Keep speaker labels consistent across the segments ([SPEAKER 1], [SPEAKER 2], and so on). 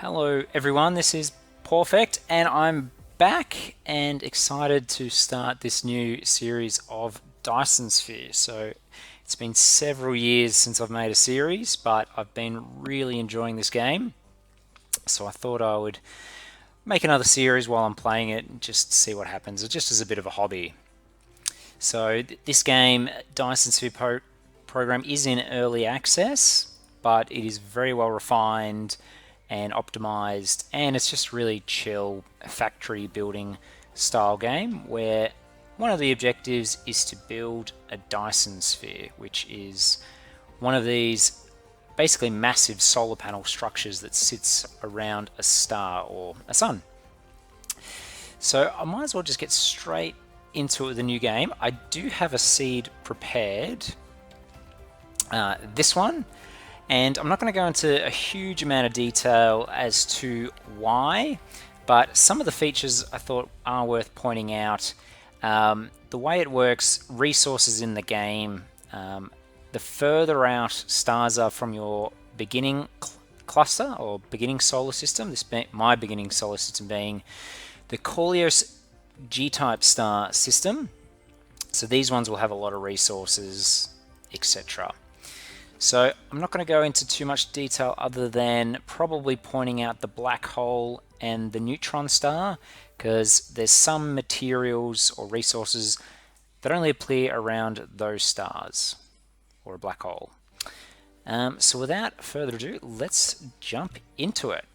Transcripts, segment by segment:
[SPEAKER 1] Hello everyone, this is Perfect and I'm back and excited to start this new series of Dyson Sphere. So it's been several years since I've made a series, but I've been really enjoying this game. So I thought I would make another series while I'm playing it and just see what happens, just as a bit of a hobby. So this game, Dyson Sphere Program, is in early access, but it is very well refined and optimized, and it's just really chill factory building style game where one of the objectives is to build a Dyson Sphere, which is one of these basically massive solar panel structures that sits around a star or a sun. So I might as well just get straight into the new game. I do have a seed prepared, this one, and I'm not going to go into a huge amount of detail as to why, but some of the features I thought are worth pointing out. The way it works, resources in the game, the further out stars are from your beginning cluster or beginning solar system, my beginning solar system being the Coriolis G-type star system. So these ones will have a lot of resources, etc. So I'm not going to go into too much detail other than probably pointing out the black hole and the neutron star, because there's some materials or resources that only appear around those stars or a black hole. So without further ado, let's jump into it.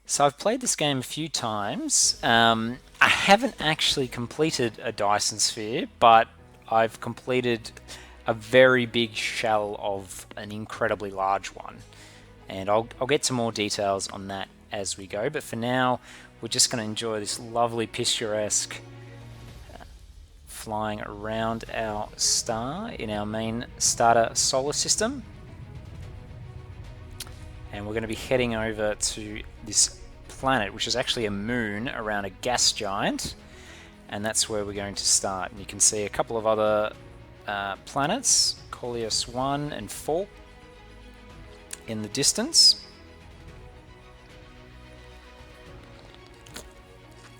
[SPEAKER 1] So I've played this game a few times. I haven't actually completed a Dyson Sphere, but I've completed a very big shell of an incredibly large one. And I'll get to more details on that as we go. But for now, we're just going to enjoy this lovely picturesque flying around our star in our main starter solar system. And we're going to be heading over to this planet, which is actually a moon around a gas giant, and that's where we're going to start. And you can see a couple of other planets, Coriolis 1 and 4 in the distance.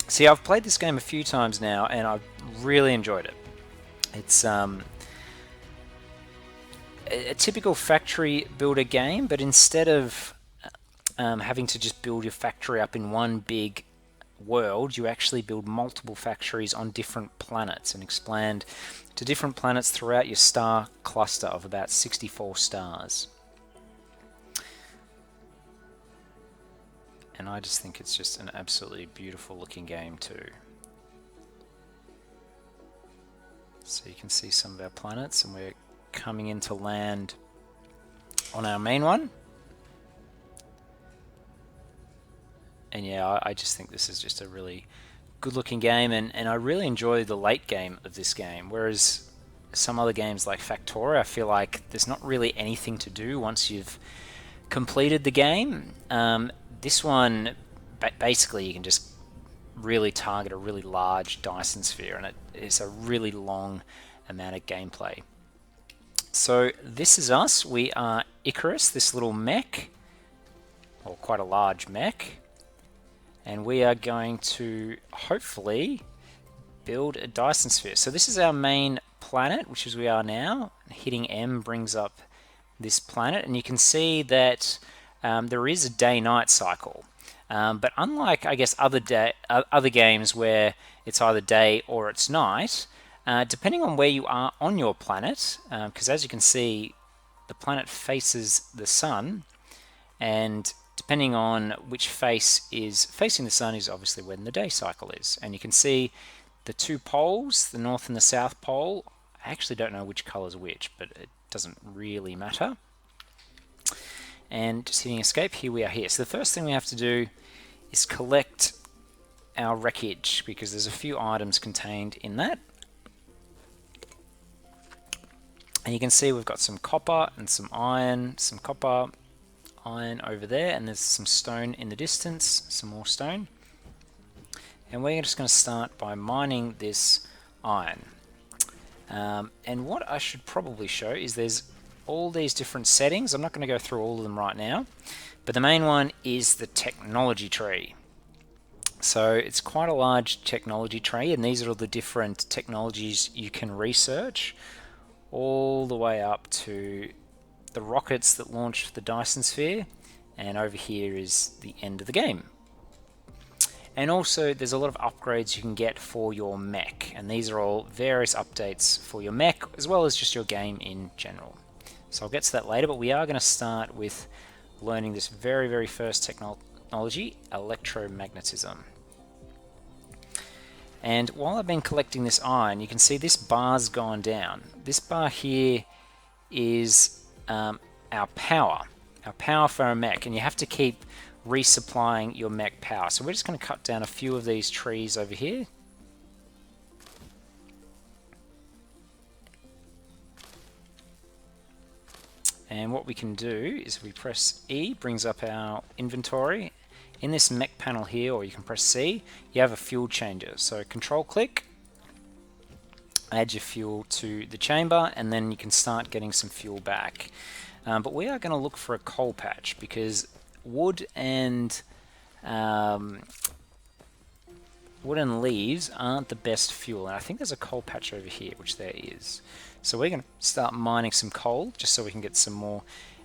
[SPEAKER 1] See, I've played this game a few times now and I've really enjoyed it. It's a typical factory builder game, but instead of having to just build your factory up in one big world, you actually build multiple factories on different planets and expand to different planets throughout your star cluster of about 64 stars. And I just think it's just an absolutely beautiful looking game too. So you can see some of our planets, and we're coming into land on our main one. And yeah, I just think this is just a really good looking game, and I really enjoy the late game of this game, whereas some other games like Factoria, I feel like there's not really anything to do once you've completed the game. This one, basically you can just really target a really large Dyson Sphere, and it's a really long amount of gameplay. So this is us. We are Icarus, this little mech, or quite a large mech. And we are going to hopefully build a Dyson Sphere. So this is our main planet, which is we are now. Hitting M brings up this planet, and you can see that there is a day-night cycle. But unlike, I guess, other games where it's either day or it's night, depending on where you are on your planet, because as you can see, the planet faces the sun, and depending on which face is facing the sun is obviously when the day cycle is. And you can see the two poles, the north and the south pole. I actually don't know which color is which, but it doesn't really matter. And just hitting escape, here we are here. So the first thing we have to do is collect our wreckage, because there's a few items contained in that. And you can see we've got some copper and some iron, some copper, iron over there, and there's some stone in the distance, some more stone. And we're just going to start by mining this iron. And what I should probably show is there's all these different settings. I'm not going to go through all of them right now, but the main one is the technology tree. So it's quite a large technology tree, and these are all the different technologies you can research, all the way up to the rockets that launched the Dyson Sphere, and over here is the end of the game. And also there's a lot of upgrades you can get for your mech, and these are all various updates for your mech as well as just your game in general. So I'll get to that later, but we are going to start with learning this very first technology, electromagnetism. And while I've been collecting this iron, you can see this bar's gone down. This bar here is our power for our mech, and you have to keep resupplying your mech power. So we're just going to cut down a few of these trees over here. And what we can do is we press E, brings up our inventory. In this mech panel here, or you can press C, you have a fuel changer. So control click, add your fuel to the chamber, and then you can start getting some fuel back. But we are going to look for a coal patch, because wood and leaves aren't the best fuel. And I think there's a coal patch over here, which there is. So we're going to start mining some coal, just so we can get some more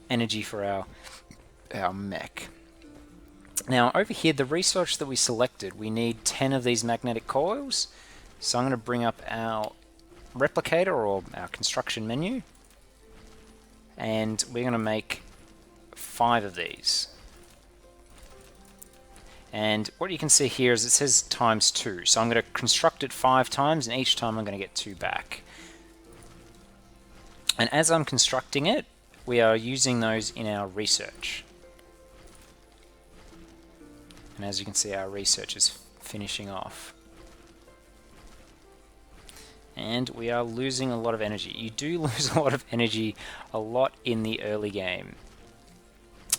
[SPEAKER 1] energy for our mech. Now over here, the research that we selected, we need 10 of these magnetic coils. So I'm going to bring up our replicator, or our construction menu, and we're going to make 5 of these. And what you can see here is it says ×2. So I'm going to construct it 5 times, and each time I'm going to get 2 back. And as I'm constructing it, we are using those in our research. And as you can see, our research is finishing off. And we are losing a lot of energy. You do lose a lot of energy a lot in the early game.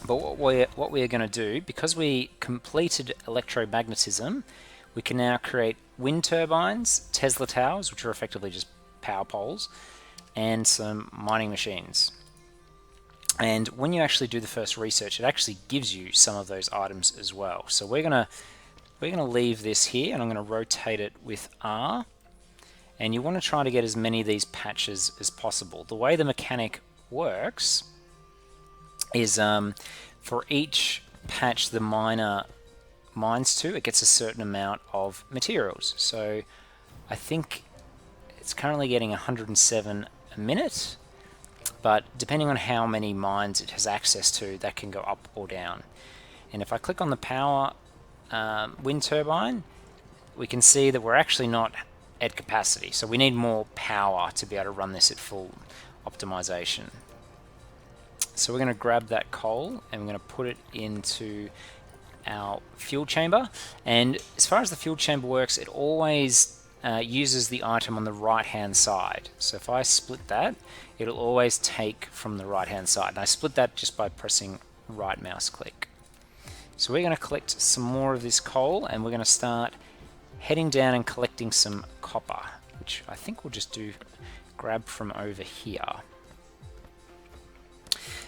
[SPEAKER 1] But what we are going to do, because we completed electromagnetism, we can now create wind turbines, Tesla towers, which are effectively just power poles, and some mining machines. And when you actually do the first research, it actually gives you some of those items as well. So we're gonna leave this here, and I'm going to rotate it with R. And you want to try to get as many of these patches as possible. The way the mechanic works is for each patch the miner mines to, it gets a certain amount of materials. So I think it's currently getting 107 a minute, but depending on how many mines it has access to, that can go up or down. And if I click on the power wind turbine, we can see that we're actually not at capacity, so we need more power to be able to run this at full optimization. So we're going to grab that coal and we're going to put it into our fuel chamber. And as far as the fuel chamber works, it always uses the item on the right hand side. So if I split that, it'll always take from the right hand side. And I split that just by pressing right mouse click. So we're going to collect some more of this coal, and we're going to start heading down and collecting some copper, which I think we'll just grab from over here.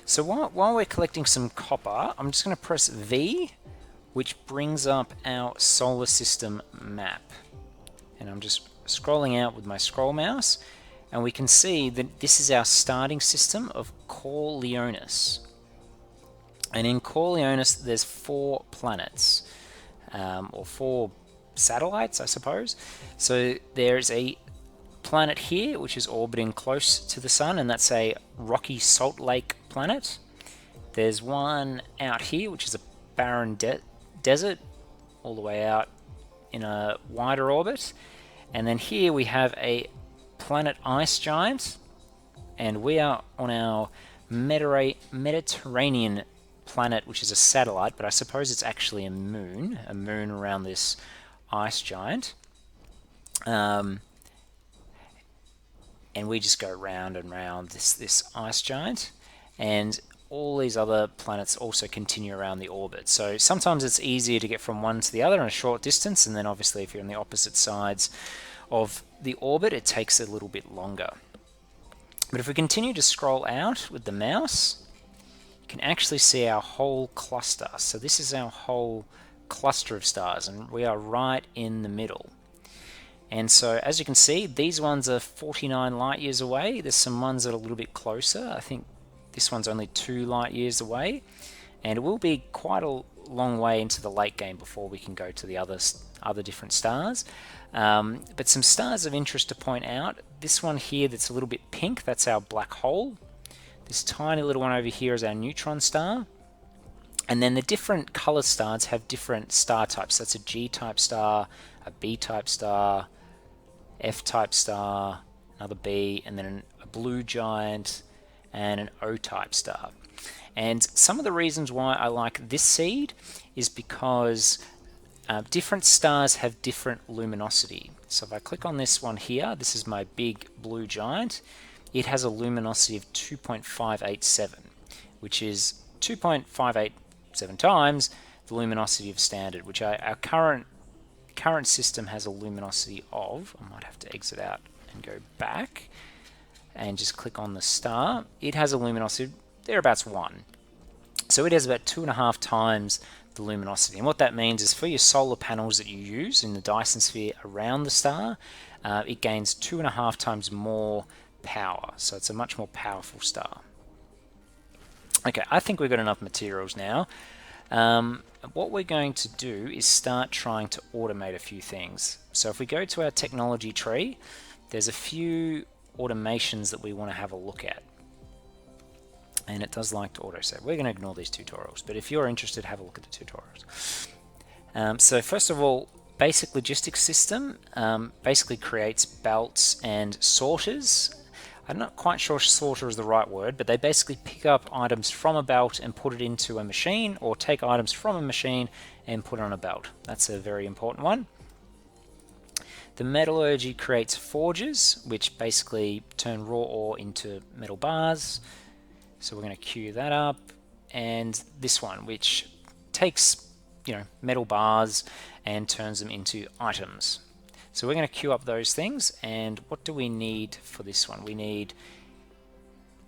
[SPEAKER 1] So while we're collecting some copper, I'm just going to press V, which brings up our solar system map. And I'm just scrolling out with my scroll mouse, and we can see that this is our starting system of Coriolis. And in Coriolis, there's 4 planets, or 4 satellites, I suppose. So there's a planet here which is orbiting close to the sun, and that's a rocky salt lake planet. There's one out here which is a barren desert all the way out in a wider orbit, and then here we have a planet ice giant, and we are on our Mediterranean planet, which is a satellite, but I suppose it's actually a moon around this ice giant. And we just go round and round this ice giant, and all these other planets also continue around the orbit. So sometimes it's easier to get from one to the other in a short distance, and then obviously if you're on the opposite sides of the orbit, it takes a little bit longer. But if we continue to scroll out with the mouse, you can actually see our whole cluster. So this is our whole cluster of stars, and we are right in the middle. And so as you can see, these ones are 49 light years away. There's some ones that are a little bit closer. I think this one's only 2 light years away, and it will be quite a long way into the late game before we can go to the other different stars. But some stars of interest to point out, this one here that's a little bit pink, that's our black hole. This tiny little one over here is our neutron star. And then the different color stars have different star types. That's a G-type star, a B-type star, F-type star, another B, and then a blue giant, and an O-type star. And some of the reasons why I like this seed is because different stars have different luminosity. So if I click on this one here, this is my big blue giant, it has a luminosity of 2.587, which is 2.587 times the luminosity of standard, which our current system has a luminosity of, I might have to exit out and go back and just click on the star. It has a luminosity of thereabouts 1. So it has about 2.5 times the luminosity. And what that means is for your solar panels that you use in the Dyson Sphere around the star, it gains 2.5 times more power. So it's a much more powerful star. Okay, I think we've got enough materials now. What we're going to do is start trying to automate a few things. So if we go to our technology tree, there's a few automations that we want to have a look at. And it does like to auto-save. We're going to ignore these tutorials, but if you're interested, have a look at the tutorials. So first of all, basic logistics system basically creates belts and sorters. I'm not quite sure sorter is the right word, but they basically pick up items from a belt and put it into a machine, or take items from a machine and put it on a belt. That's a very important one. The metallurgy creates forges, which basically turn raw ore into metal bars. So we're going to queue that up. And this one, which takes, metal bars and turns them into items. So we're going to queue up those things. And what do we need for this one? We need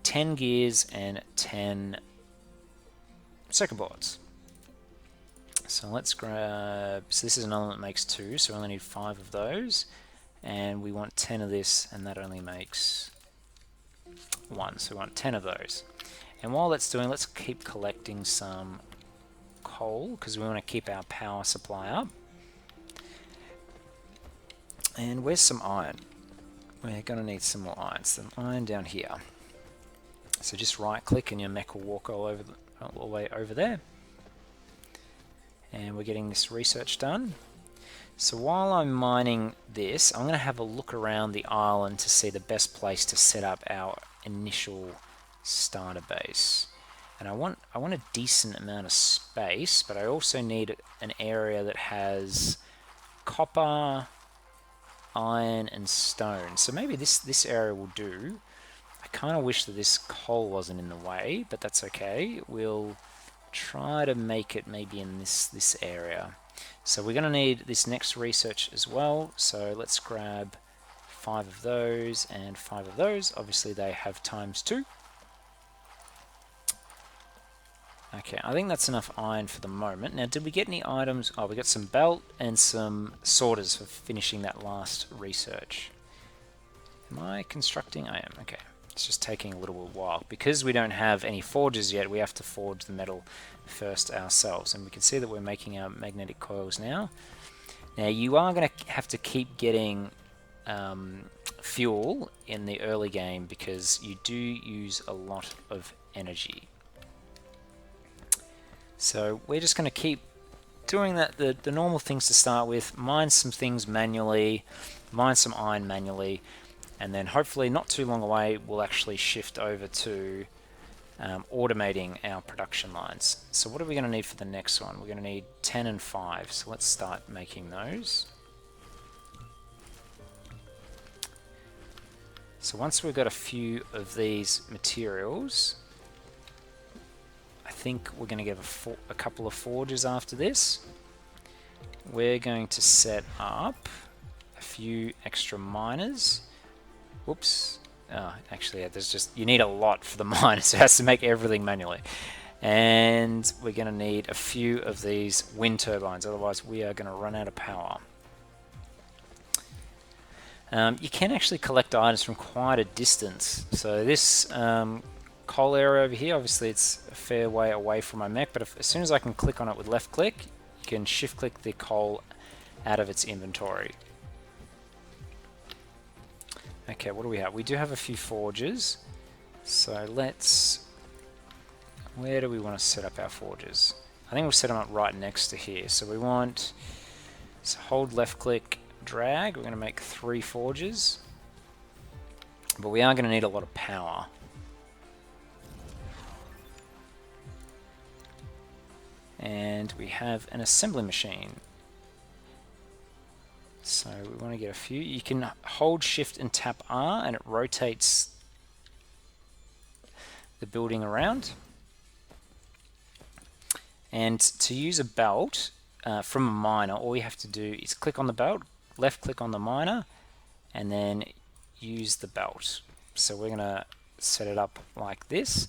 [SPEAKER 1] 10 gears and 10 circuit boards. So let's grab, so this is an element that makes 2, so we only need 5 of those. And we want 10 of this, and that only makes 1, so we want 10 of those. And while that's doing, let's keep collecting some coal, because we want to keep our power supply up. And where's some iron? We're going to need some more iron. Some iron down here. So just right click and your mech will walk all the way over there. And we're getting this research done. So while I'm mining this, I'm going to have a look around the island to see the best place to set up our initial starter base. And I want a decent amount of space, but I also need an area that has copper, iron and stone. So maybe this area will do. I kind of wish that this coal wasn't in the way, but that's okay. We'll try to make it maybe in this area. So we're going to need this next research as well. So let's grab 5 of those and 5 of those. Obviously they have ×2. Okay, I think that's enough iron for the moment. Now, did we get any items? Oh, we got some belt and some sorters for finishing that last research. Am I constructing? I am, okay. It's just taking a little while. Because we don't have any forges yet, we have to forge the metal first ourselves. And we can see that we're making our magnetic coils now. Now, you are going to have to keep getting fuel in the early game because you do use a lot of energy. So we're just going to keep doing that, the normal things to start with, mine some things manually, mine some iron manually, and then hopefully not too long away we'll actually shift over to automating our production lines. So what are we going to need for the next one? We're going to need 10 and 5, so let's start making those. So once we've got a few of these materials, I think we're going to get a couple of forges after this. We're going to set up a few extra miners. Whoops, Actually, yeah, there's just, you need a lot for the miner, so it has to make everything manually. And we're going to need a few of these wind turbines, otherwise we are going to run out of power. You can actually collect items from quite a distance. So this coal area over here, obviously it's a fair way away from my mech, but as soon as I can click on it with left click, you can shift click the coal out of its inventory. Okay, what do we have? We do have a few forges. So let's... where do we want to set up our forges? I think we'll set them up right next to here. So we want... so hold left click, drag. We're going to make 3 forges. But we are going to need a lot of power. And we have an assembly machine. So we want to get a few. You can hold shift and tap R and it rotates the building around. And to use a belt from a miner, all you have to do is click on the belt, left click on the miner, and then use the belt. So we're going to set it up like this.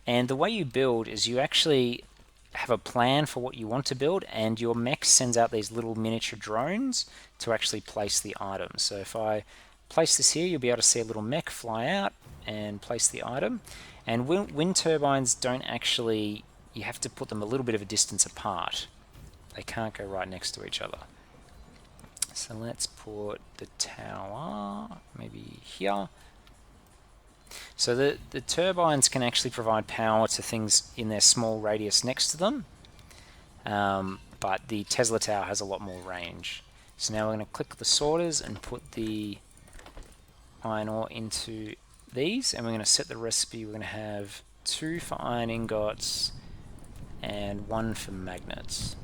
[SPEAKER 1] And the way you build is you actually have a plan for what you want to build, and your mech sends out these little miniature drones to actually place the items. So if I place this here, you'll be able to see a little mech fly out and place the item. And wind turbines don't actually, you have to put them a little bit of a distance apart. They can't go right next to each other. So let's put the tower maybe here. So the turbines can actually provide power to things in their small radius next to them, but the Tesla tower has a lot more range. So now we're going to click the sorters and put the iron ore into these, and we're going to set the recipe. We're going to have 2 for iron ingots and 1 for magnets.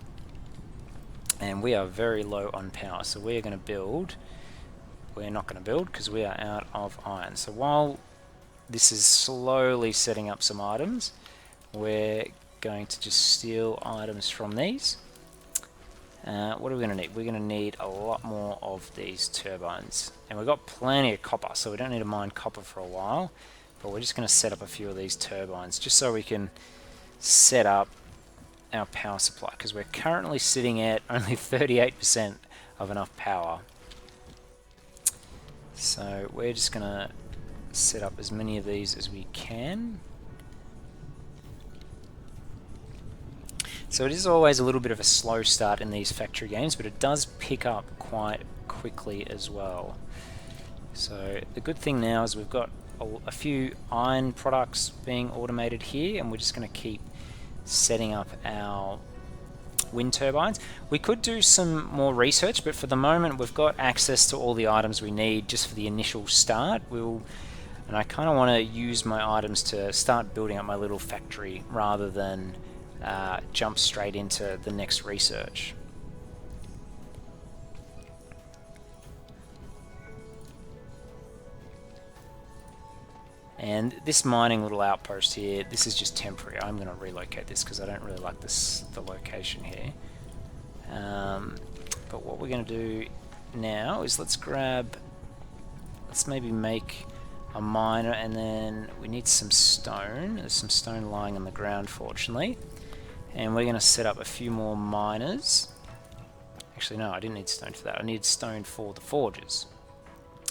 [SPEAKER 1] And we are very low on power, so we're going to build. We're not going to build because we are out of iron. So while this is slowly setting up some items, we're going to just steal items from these. What are we going to need? We're going to need a lot more of these turbines. And we've got plenty of copper, so we don't need to mine copper for a while. But we're just going to set up a few of these turbines, just so we can set up our power supply, because we're currently sitting at only 38% of enough power. So we're just going to set up as many of these as we can. So it is always a little bit of a slow start in these factory games, but it does pick up quite quickly as well. So the good thing now is we've got a few iron products being automated here, and we're just going to keep setting up our wind turbines. We could do some more research, but for the moment we've got access to all the items we need just for the initial start. And I kind of want to use my items to start building up my little factory rather than jump straight into the next research. And this mining little outpost here, this is just temporary. I'm going to relocate this because I don't really like the location here. But what we're going to do now is let's maybe make a miner, and then we need some stone. There's some stone lying on the ground, fortunately. And we're going to set up a few more miners. Actually, no, I didn't need stone for that. I need stone for the forges.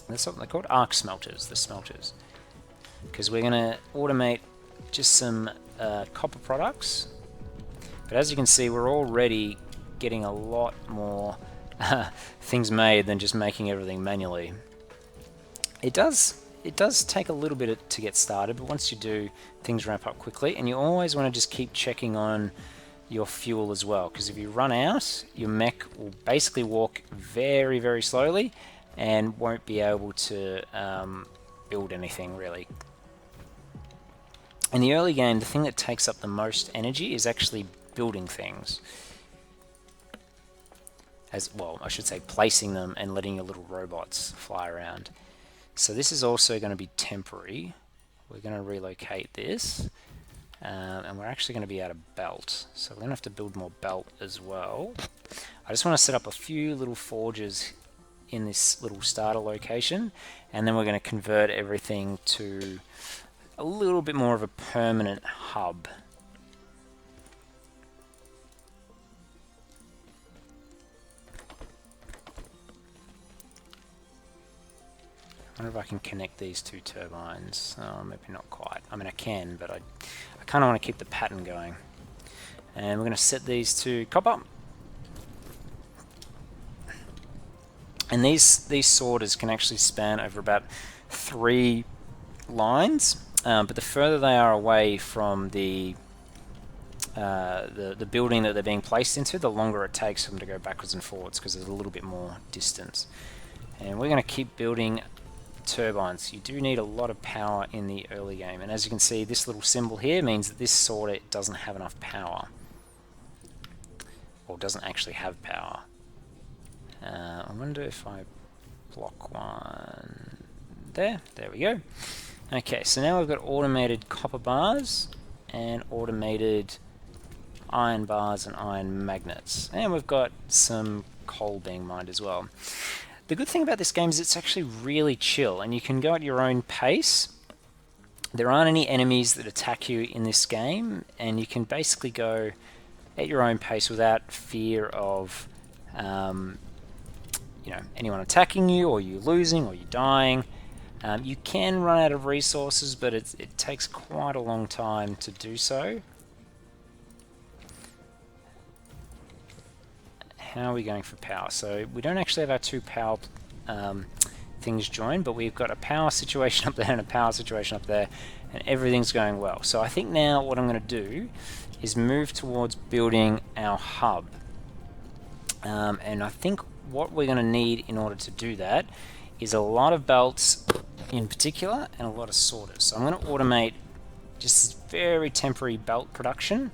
[SPEAKER 1] That's what they're called, arc smelters, the smelters. Because we're going to automate just some copper products. But as you can see, we're already getting a lot more things made than just making everything manually. It does take a little bit to get started, but once you do, things ramp up quickly. And you always want to just keep checking on your fuel as well, because if you run out, your mech will basically walk very, very slowly and won't be able to build anything really. In the early game, the thing that takes up the most energy is actually building things. Well, I should say placing them and letting your little robots fly around. So this is also going to be temporary. We're going to relocate this. And we're actually going to be out of belt. So we're going to have to build more belt as well. I just want to set up a few little forges in this little starter location, and then we're going to convert everything to a little bit more of a permanent hub. I wonder if I can connect these two turbines. Oh, maybe not quite. I mean, I can, but I kind of want to keep the pattern going. And we're going to set these to copper. And these sorters can actually span over about 3 lines, but the further they are away from the building that they're being placed into, the longer it takes for them to go backwards and forwards because there's a little bit more distance. And we're going to keep building turbines. You do need a lot of power in the early game, and as you can see, this little symbol here means that this sorter doesn't have enough power, or doesn't actually have power. I wonder if I block one there. There we go. Okay, so now we've got automated copper bars and automated iron bars and iron magnets, and we've got some coal being mined as well. The good thing about this game is it's actually really chill, and you can go at your own pace. There aren't any enemies that attack you in this game, and you can basically go at your own pace without fear of anyone attacking you, or you losing, or you dying. You can run out of resources, but it takes quite a long time to do so. How are we going for power? So we don't actually have our 2 power things joined, but we've got a power situation up there and a power situation up there, and everything's going well. So I think now what I'm going to do is move towards building our hub. And I think what we're going to need in order to do that is a lot of belts in particular and a lot of sorters. So I'm going to automate just very temporary belt production,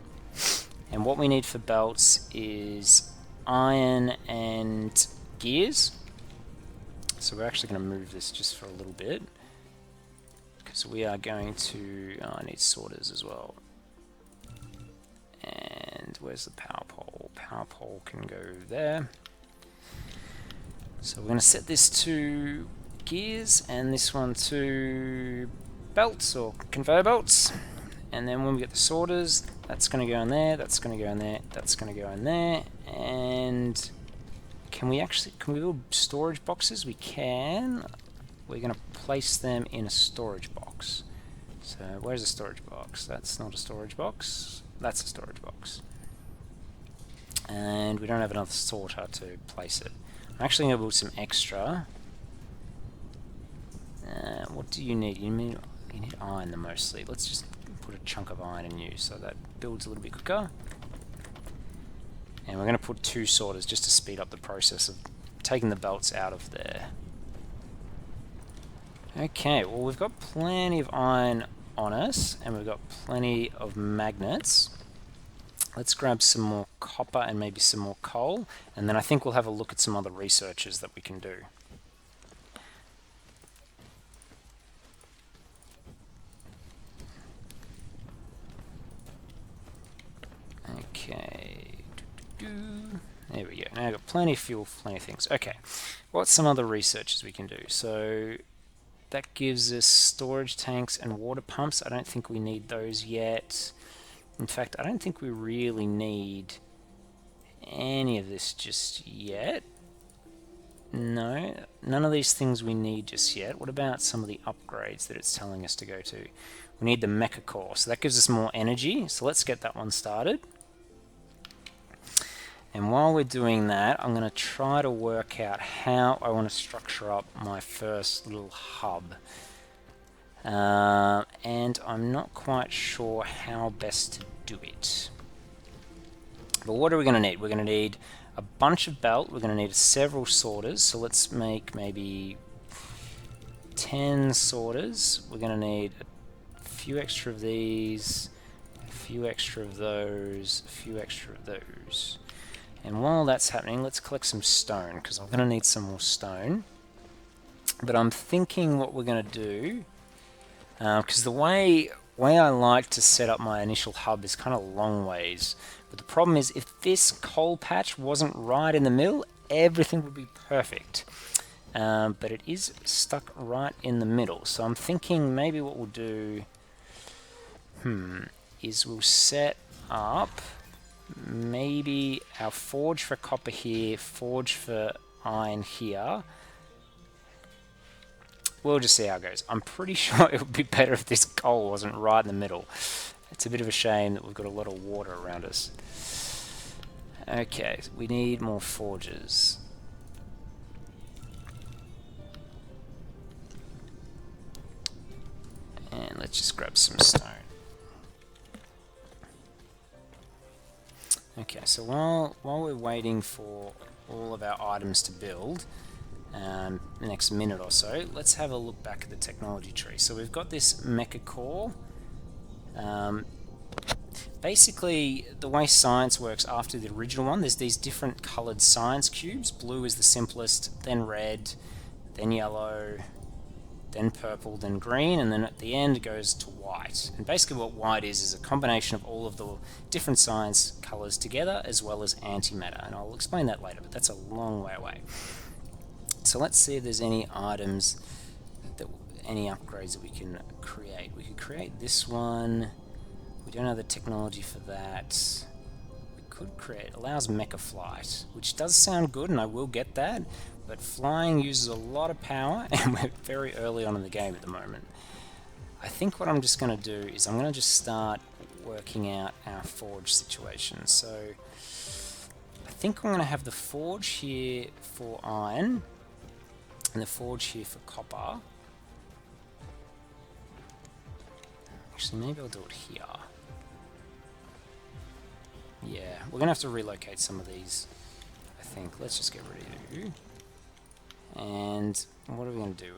[SPEAKER 1] and what we need for belts is iron and gears. So we're actually going to move this just for a little bit, because we are going to I need sorters as well. And where's the power pole? Power pole can go there. So we're going to set this to gears and this one to belts or conveyor belts. And then when we get the sorters, that's going to go in there, that's going to go in there, that's going to go in there. And can we build storage boxes? We can. We're going to place them in a storage box. So where's a storage box? That's not a storage box. That's a storage box. And we don't have another sorter to place it. I'm actually going to build some extra. What do you need? You need iron mostly. Let's just put a chunk of iron in you so that builds a little bit quicker. And we're going to put 2 sorters just to speed up the process of taking the belts out of there. Okay, well we've got plenty of iron on us, and we've got plenty of magnets. Let's grab some more copper and maybe some more coal, and then I think we'll have a look at some other researches that we can do. Okay, there we go. Now I've got plenty of fuel, plenty of things. Okay, what's some other researches we can do? So that gives us storage tanks and water pumps. I don't think we need those yet. In fact, I don't think we really need any of this just yet. No, none of these things we need just yet. What about some of the upgrades that it's telling us to go to? We need the mecha core, so that gives us more energy. So let's get that one started. And while we're doing that, I'm going to try to work out how I want to structure up my first little hub. And I'm not quite sure how best to do it. But what are we going to need? We're going to need a bunch of belt. We're going to need several sorters. So let's make maybe 10 sorters. We're going to need a few extra of these, a few extra of those, a few extra of those. And while that's happening, let's collect some stone, because I'm going to need some more stone. But I'm thinking what we're going to do, because the way I like to set up my initial hub is kind of long ways. But the problem is, if this coal patch wasn't right in the middle, everything would be perfect. but it is stuck right in the middle. So I'm thinking maybe what we'll do is we'll set up maybe our forge for copper here, forge for iron here. We'll just see how it goes. I'm pretty sure it would be better if this coal wasn't right in the middle. It's a bit of a shame that we've got a lot of water around us. Okay, we need more forges. And let's just grab some stone. Okay, so while we're waiting for all of our items to build, the next minute or so, let's have a look back at the technology tree. So we've got this mecha core. Basically, the way science works after the original one, there's these different colored science cubes. Blue is the simplest, then red, then yellow, then purple, then green, and then at the end it goes to white. And basically what white is a combination of all of the different science colors together, as well as antimatter. And I'll explain that later, but that's a long way away. So let's see if there's any items, any upgrades that we can create. We could create this one. We don't have the technology for that. We could create, allows mecha flight, which does sound good, and I will get that, but flying uses a lot of power, and we're very early on in the game at the moment. I think what I'm just going to do is I'm going to just start working out our forge situation. So I think I'm going to have the forge here for iron, and the forge here for copper. Actually, maybe I'll do it here. Yeah, we're going to have to relocate some of these, I think. Let's just get rid of you. And what are we going to do?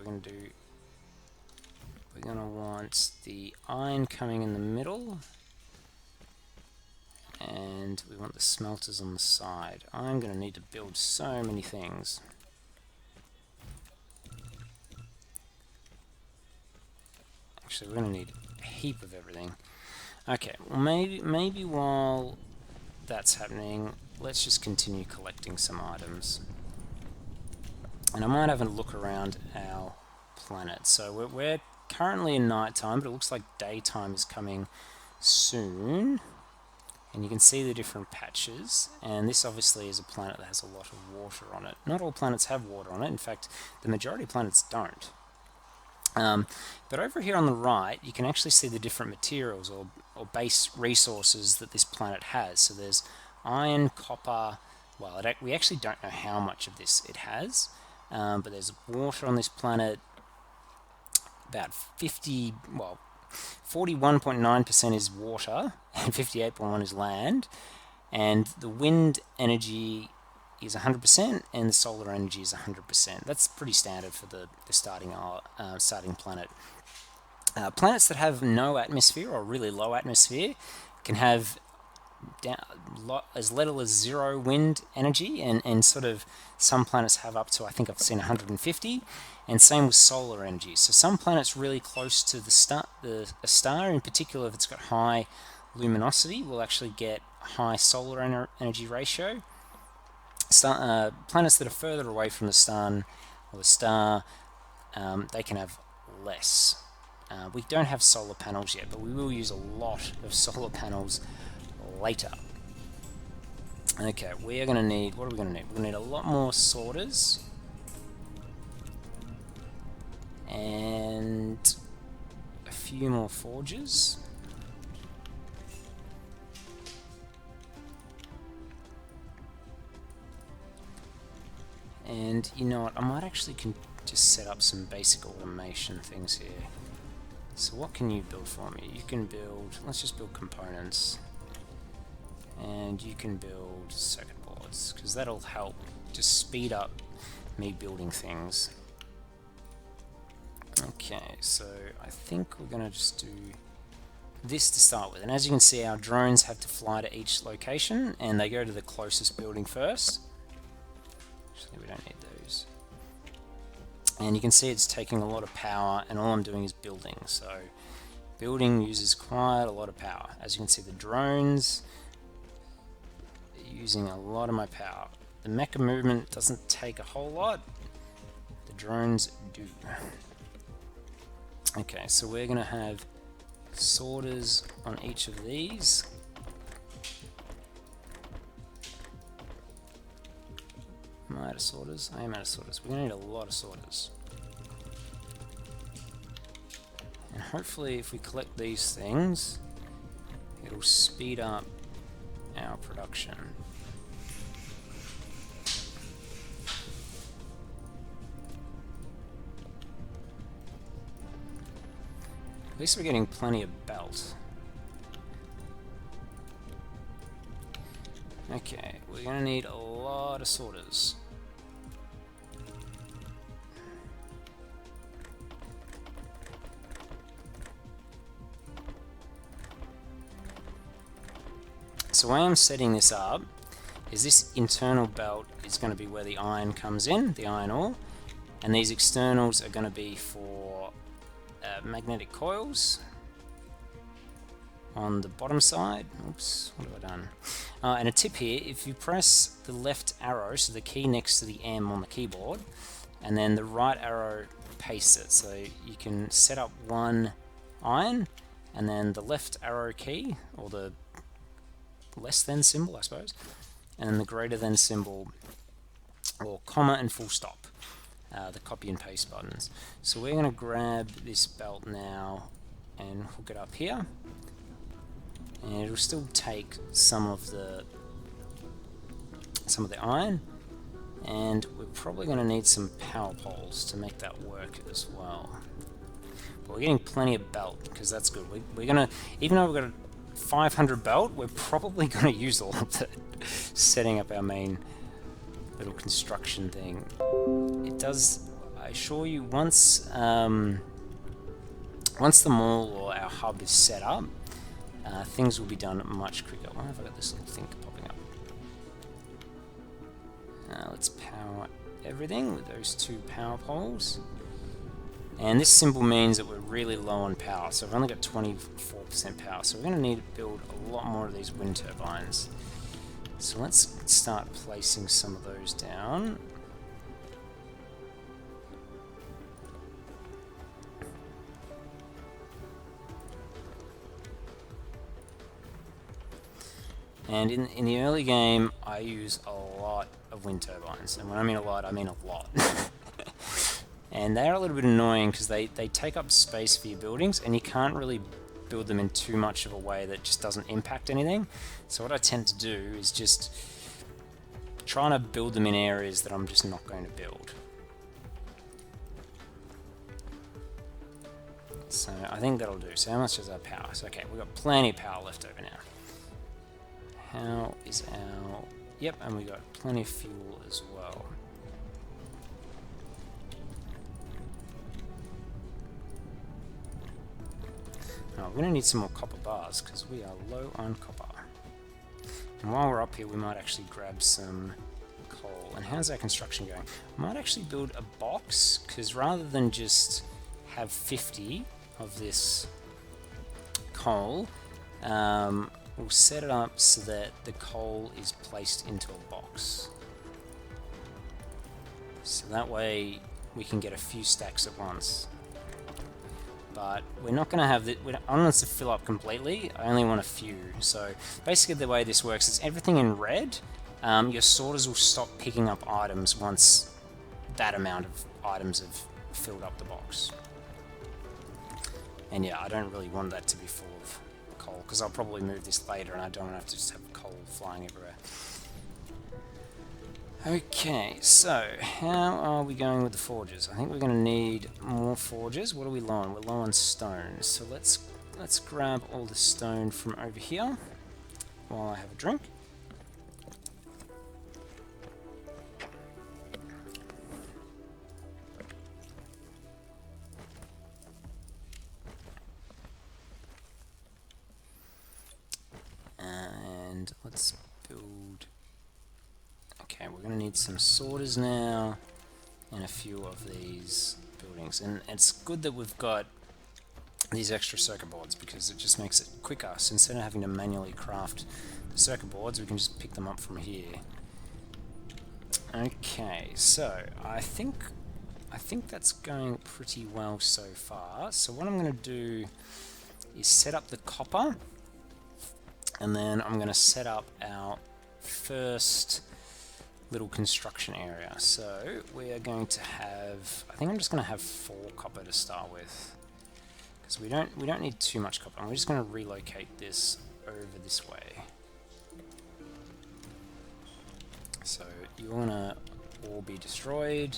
[SPEAKER 1] We're going to want the iron coming in the middle. And we want the smelters on the side. I'm going to need to build so many things. Actually, we're going to need a heap of everything. Okay, well maybe while that's happening, let's just continue collecting some items. And I might have a look around our planet. So we're currently in nighttime, but it looks like daytime is coming soon. And you can see the different patches. And this obviously is a planet that has a lot of water on it. Not all planets have water on it. In fact, the majority of planets don't. But over here on the right, you can actually see the different materials or base resources that this planet has. So there's iron, copper. Well, we actually don't know how much of this it has. But there's water on this planet. About 41.9% is water, and 58.1% is land. And the wind energy is 100%, and the solar energy is 100%. That's pretty standard for the starting planet. Planets that have no atmosphere or really low atmosphere can have as little as 0 wind energy, and sort of some planets have up to, I think I've seen 150, and same with solar energy. So some planets really close to a star in particular, if it's got high luminosity, will actually get high solar energy ratio. Planets that are further away from the sun or the star, they can have less. We don't have solar panels yet, but we will use a lot of solar panels later. Okay, we are going to need, what are we going to need? We're going to need a lot more sorters. And a few more forges. And you know what, I might actually just set up some basic automation things here. So what can you build for me? You can build, let's just build components. And you can build circuit boards, because that'll help just speed up me building things. Okay, so I think we're going to just do this to start with. And as you can see, our drones have to fly to each location, and they go to the closest building first. Actually, we don't need those. And you can see it's taking a lot of power, and all I'm doing is building. So building uses quite a lot of power. As you can see, the drones are using a lot of my power. The mecha movement doesn't take a whole lot. The the drones do. Okay, so we're going to have sorters on each of these. Am I out of sorters? I am out of sorters. We're going to need a lot of sorters. And hopefully if we collect these things, it'll speed up our production. At least we're getting plenty of belt. Okay, we're going to need a lot of sorters. So the way I'm setting this up is this internal belt is going to be where the iron comes in, the iron ore, and these externals are going to be for magnetic coils on the bottom side. Oops, what have I done? And a tip here, if you press the left arrow, so the key next to the M on the keyboard, and then the right arrow pastes it, so you can set up one iron, and then the left arrow key, or the less than symbol, I suppose, and then the greater than symbol, or comma and full stop, the copy and paste buttons. So we're going to grab this belt now and hook it up here, and it'll still take some of the iron, and we're probably going to need some power poles to make that work as well. But we're getting plenty of belt, because that's good. We're going to, even though we've got a 500 belt, we're probably going to use all of it setting up our main little construction thing. It does, I assure you, once the mall or our hub is set up, things will be done much quicker. Why have I got this little thing popping up? Let's power everything with those two power poles. And this symbol means that we're really low on power, so we've only got 24% power, so we're going to need to build a lot more of these wind turbines. So let's start placing some of those down. And in the early game, I use a lot of wind turbines, and when I mean a lot, I mean a lot. And they're a little bit annoying because they take up space for your buildings, and you can't really build them in too much of a way that just doesn't impact anything. So what I tend to do is just trying to build them in areas that I'm just not going to build. So I think that'll do. So how much is our power? So okay, we've got plenty of power left over now. How is our... Yep, and we got plenty of fuel as well. Now, we're going to need some more copper bars because we are low on copper. And while we're up here, we might actually grab some coal. And how's our construction going? I might actually build a box, because rather than just have 50 of this coal, we'll set it up so that the coal is placed into a box. So that way we can get a few stacks at once. But we're not going to have I don't want this to fill up completely, I only want a few. So basically the way this works is everything in red, your sorters will stop picking up items once that amount of items have filled up the box. And yeah, I don't really want that to be full of coal, because I'll probably move this later and I don't want to have to just have coal flying everywhere. Okay, so how are we going with the forges? I think we're going to need more forges. What are we low on? We're low on stone. So let's grab all the stone from over here while I have a drink. And let's build... Okay, we're going to need some sorters now, and a few of these buildings. And it's good that we've got these extra circuit boards, because it just makes it quicker. So instead of having to manually craft the circuit boards, we can just pick them up from here. Okay, so I think I think that's going pretty well so far. So what I'm going to do is set up the copper, and then I'm going to set up our first little construction area. So we are going to have, I think I'm just going to have 4 copper to start with, because we don't need too much copper. I'm just going to relocate this over this way. So you want to all be destroyed,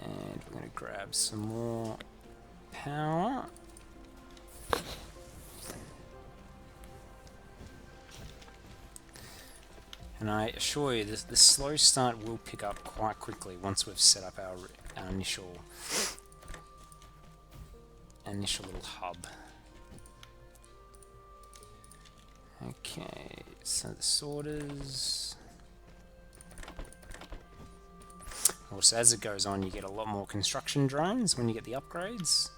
[SPEAKER 1] and we're going to grab some more power. And I assure you, the slow start will pick up quite quickly once we've set up our initial little hub. Okay, so the sorters. Also, as it goes on, you get a lot more construction drones when you get the upgrades,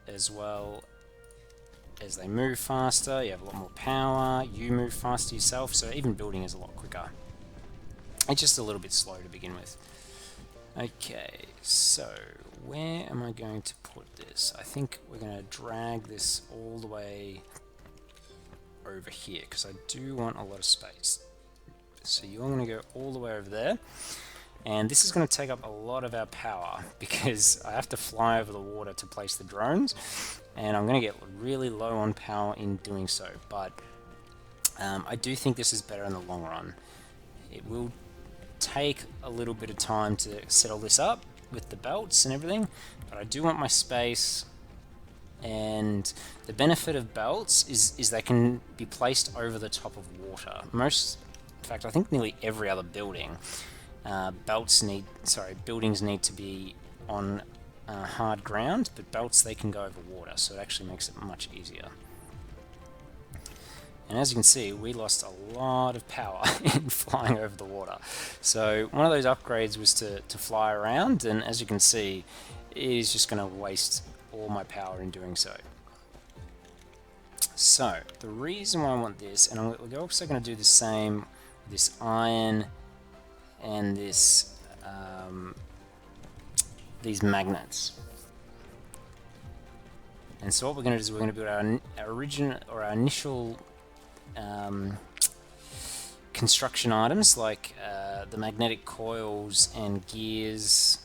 [SPEAKER 1] as well as they move faster. You have a lot more power, you move faster yourself, so even building is a lot quicker. It's just a little bit slow to begin with. Okay, so where am I going to put this? I think we're going to drag this all the way over here, because I do want a lot of space. So you're going to go all the way over there, and this is going to take up a lot of our power, because I have to fly over the water to place the drones, and I'm going to get really low on power in doing so, but I do think this is better in the long run. It will take a little bit of time to set all this up with the belts and everything, but I do want my space. And the benefit of belts is they can be placed over the top of water. In fact, I think nearly every other building, buildings need to be on hard ground, but belts, they can go over water, so it actually makes it much easier. And as you can see, we lost a lot of power in flying over the water. So one of those upgrades was to fly around, and as you can see, it is just going to waste all my power in doing so. So the reason why I want this, and we're also going to do the same with this iron and this these magnets. And so what we're going to do is we're going to build our initial construction items, like the magnetic coils and gears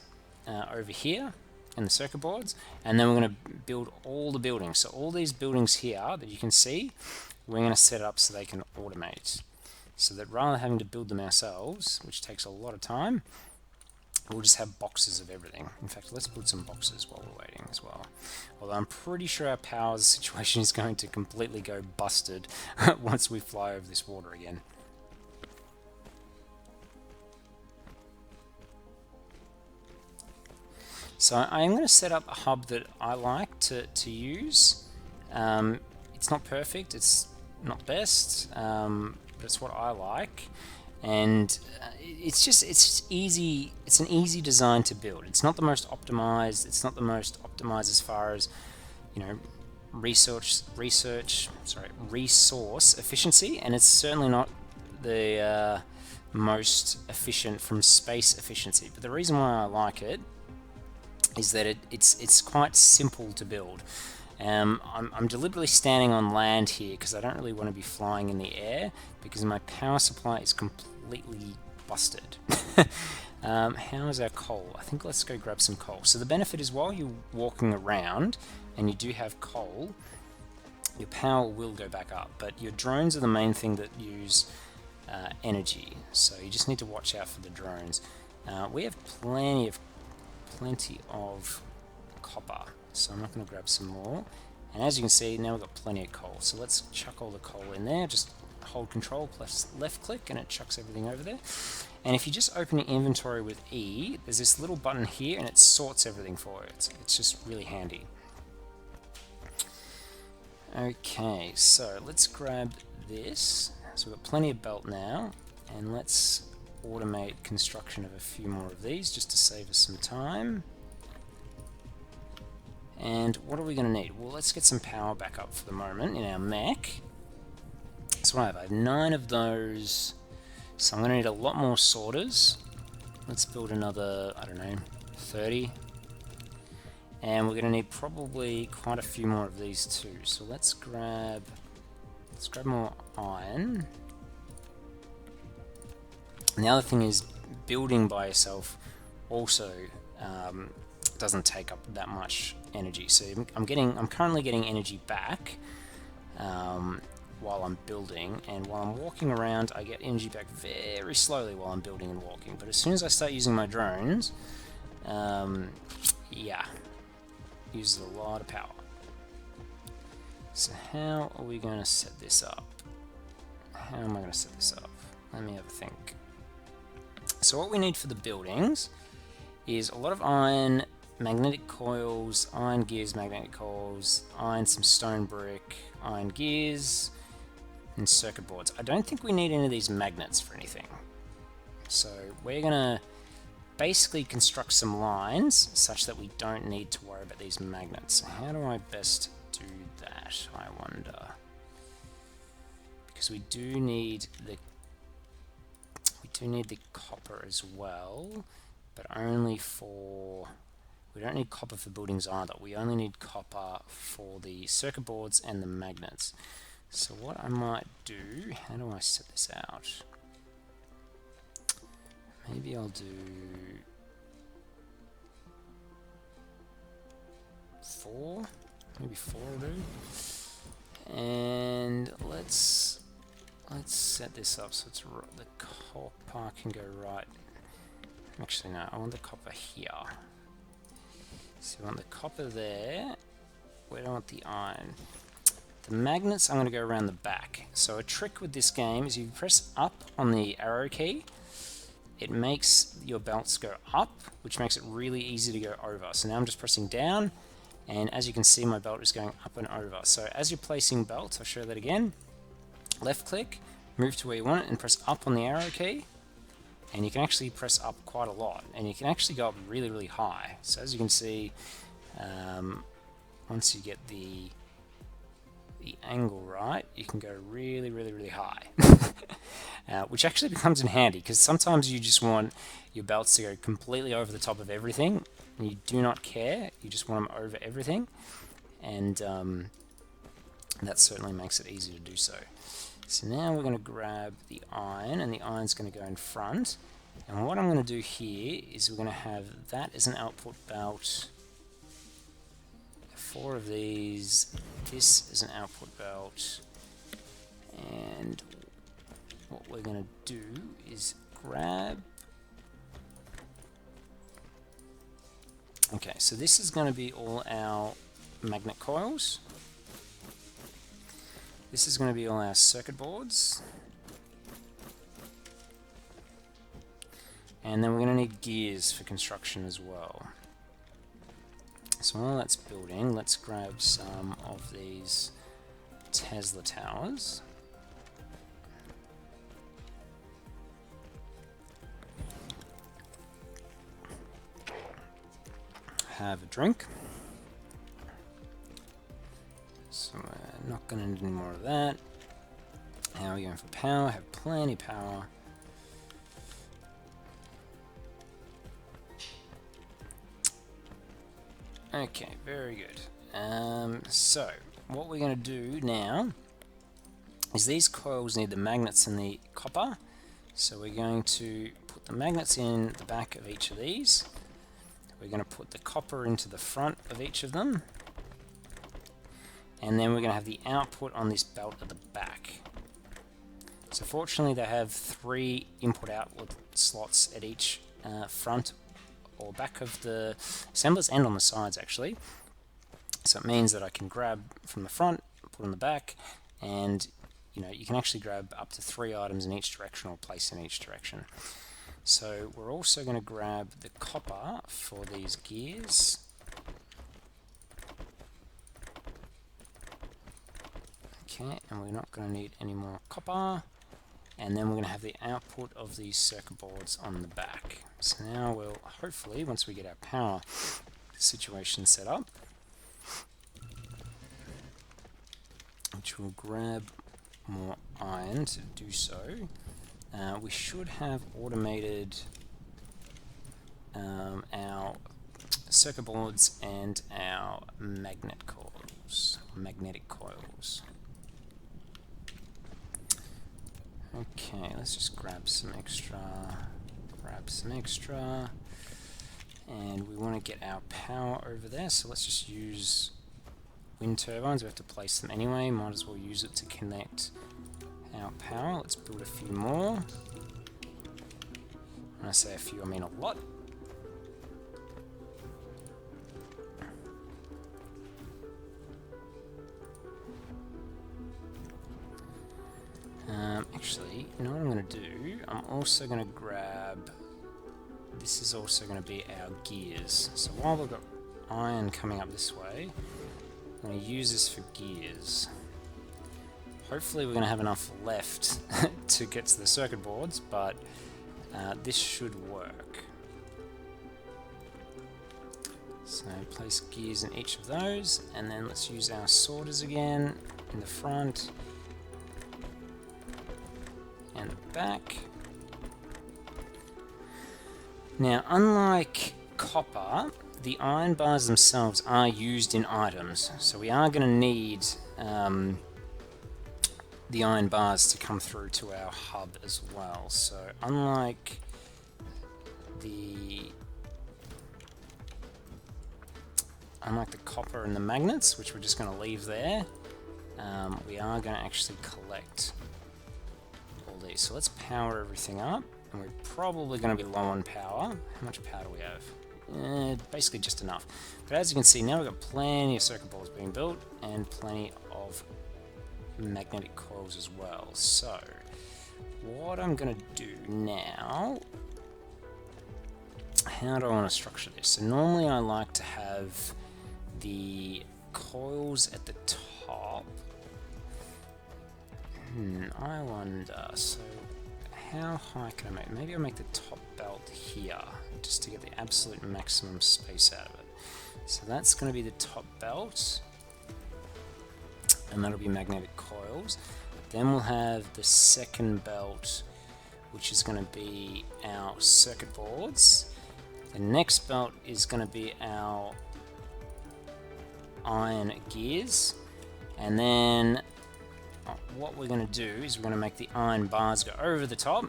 [SPEAKER 1] over here, and the circuit boards, and then we're going to build all the buildings. So all these buildings here that you can see, we're going to set up so they can automate, so that rather than having to build them ourselves, which takes a lot of time, we'll just have boxes of everything. In fact, let's put some boxes while we're waiting as well. Although I'm pretty sure our power situation is going to completely go busted once we fly over this water again. So I am going to set up a hub that I like to use. It's not perfect, it's not best, but it's what I like. And it's easy. It's an easy design to build. It's not the most optimized. It's not the most optimized as far as, you know, resource efficiency, and it's certainly not the most efficient from space efficiency. But the reason why I like it is that it's quite simple to build. I'm deliberately standing on land here because I don't really want to be flying in the air, because my power supply is completely busted. How is our coal? I think let's go grab some coal. So the benefit is, while you're walking around and you do have coal, your power will go back up, but your drones are the main thing that use energy, so you just need to watch out for the drones. We have plenty of copper, so I'm not going to grab some more. And as you can see, now we've got plenty of coal, so let's chuck all the coal in there. Just hold control plus left click and it chucks everything over there. And if you just open your inventory with E, there's this little button here and it sorts everything for you. It's just really handy. Okay, so let's grab this. So we've got plenty of belt now, and let's automate construction of a few more of these just to save us some time. And what are we going to need? Well, let's get some power back up for the moment in our mech. So what I have 9 of those So I'm going to need a lot more sorters. Let's build another, I don't know, 30. And we're going to need probably quite a few more of these too. So let's grab more iron. And the other thing is, building by yourself also doesn't take up that much energy. So I'm currently getting energy back while I'm building, and while I'm walking around I get energy back very slowly while I'm building and walking. But as soon as I start using my drones, yeah, uses a lot of power. So how are we going to set this up? How am I going to set this up? Let me have a think. So what we need for the buildings is a lot of iron, magnetic coils, iron gears, magnetic coils, iron, some stone brick, iron gears, and circuit boards. I don't think we need any of these magnets for anything. So we're going to basically construct some lines such that we don't need to worry about these magnets. How do I best do that, I wonder? Because we do need the copper as well, but only for... We don't need copper for buildings either. We only need copper for the circuit boards and the magnets. So what I might do, how do I set this out? Maybe I'll do 4. Maybe 4 will do. And let's set this up so it's the copper can go right. Actually, no, I want the copper here. So we want the copper there. We don't want the iron. The magnets, I'm going to go around the back. So a trick with this game is if you press up on the arrow key, it makes your belts go up, which makes it really easy to go over. So now I'm just pressing down, and as you can see, my belt is going up and over. So as you're placing belts, I'll show that again. Left click, move to where you want it, and press up on the arrow key. And you can actually press up quite a lot, and you can actually go up really, really high. So as you can see, once you get the angle right, you can go really, really, really high. Which actually becomes in handy, because sometimes you just want your belts to go completely over the top of everything, and you do not care, you just want them over everything, and that certainly makes it easy to do so. So now we're going to grab the iron, and the iron's going to go in front. And what I'm going to do here is we're going to have that as an output belt, 4 of these, this is an output belt, and what we're going to do is grab... Okay, so this is going to be all our magnet coils. This is going to be all our circuit boards. And then we're going to need gears for construction as well. So while that's building, let's grab some of these Tesla towers. Have a drink. So we're not going to need any more of that. How are we going for power? Have plenty of power. Okay, very good. So what we're going to do now is these coils need the magnets and the copper. So we're going to put the magnets in the back of each of these. We're going to put the copper into the front of each of them. And then we're going to have the output on this belt at the back. So fortunately they have 3 input-output slots at each front or back of the assemblers, and on the sides actually. So it means that I can grab from the front, put on the back, and you can actually grab up to 3 items in each direction or place in each direction. So we're also going to grab the copper for these gears. Okay, and we're not going to need any more copper. And then we're going to have the output of these circuit boards on the back. So now we'll, hopefully, once we get our power situation set up, which will grab more iron to do so. we should have automated our circuit boards and our magnetic coils. Okay, let's just grab some extra, and we want to get our power over there, so let's just use wind turbines. We have to place them anyway, might as well use it to connect our power. Let's build a few more. When I say a few, I mean a lot. Actually, you know what I'm going to do? I'm also going to grab... This is also going to be our gears. So while we've got iron coming up this way, I'm going to use this for gears. Hopefully we're going to have enough left to get to the circuit boards, but this should work. So place gears in each of those, and then let's use our sorters again in the front and the back. Now, unlike copper, the iron bars themselves are used in items, so we are going to need the iron bars to come through to our hub as well. So unlike the copper and the magnets, which we're just going to leave there, we are going to actually collect all these. So let's power everything up, and we're probably going to be low on power. How much power do we have? Basically just enough. But as you can see, now we've got plenty of circuit boards being built and plenty of magnetic coils as well. So what I'm going to do now, how do I want to structure this? So normally I like to have the coils at the top. I wonder, so how high can I make? Maybe I'll make the top belt here, just to get the absolute maximum space out of it. So that's going to be the top belt, and that'll be magnetic coils. Then we'll have the second belt, which is going to be our circuit boards. The next belt is going to be our iron gears, and then what we're going to do is we're going to make the iron bars go over the top,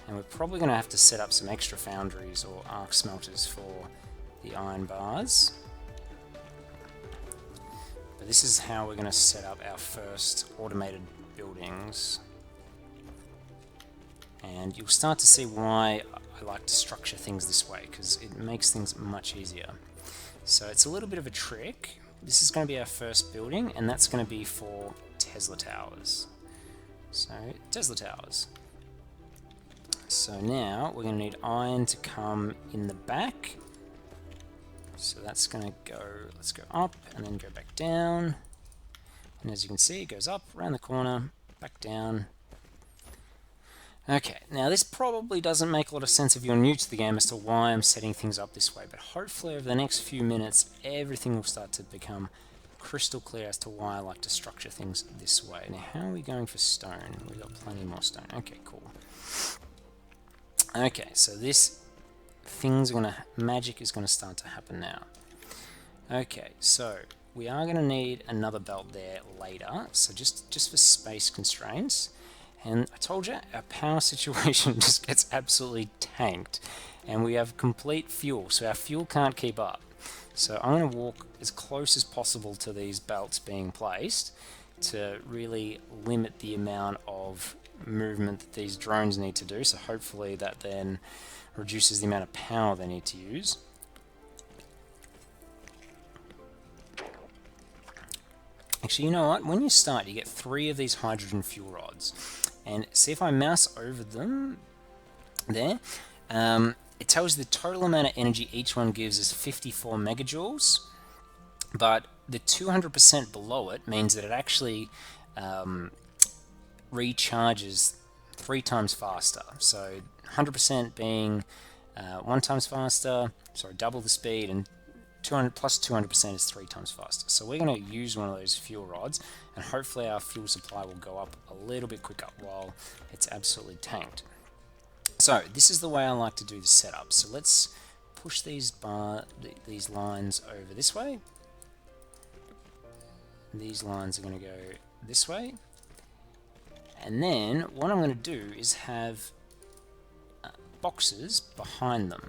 [SPEAKER 1] and we're probably going to have to set up some extra foundries or arc smelters for the iron bars. But this is how we're going to set up our first automated buildings, and you'll start to see why I like to structure things this way, because it makes things much easier. So it's a little bit of a trick. This is going to be our first building, and that's going to be for Tesla towers. So Tesla towers. So now we're going to need iron to come in the back. So that's going to go, let's go up and then go back down. And as you can see, it goes up, around the corner, back down. Okay, now this probably doesn't make a lot of sense if you're new to the game as to why I'm setting things up this way, but hopefully over the next few minutes everything will start to become crystal clear as to why I like to structure things this way. Now how are we going for stone? We've got plenty more stone. Okay, cool. Okay, so this magic is gonna start to happen now. Okay, so we are gonna need another belt there later, so just for space constraints. And I told you, our power situation just gets absolutely tanked, and we have complete fuel, so our fuel can't keep up. So I'm going to walk as close as possible to these belts being placed to really limit the amount of movement that these drones need to do, so hopefully that then reduces the amount of power they need to use. Actually, you know what? When you start, you get 3 of these hydrogen fuel rods. And see if I mouse over them there, it tells you the total amount of energy each one gives is 54 megajoules, but the 200% below it means that it actually recharges 3 times faster. So 100% being 1 times faster, sorry, double the speed, and 200 plus 200% is 3 times faster. So we're going to use one of those fuel rods, and hopefully our fuel supply will go up a little bit quicker while it's absolutely tanked. So this is the way I like to do the setup. So let's push these lines over this way. These lines are going to go this way. And then what I'm going to do is have boxes behind them.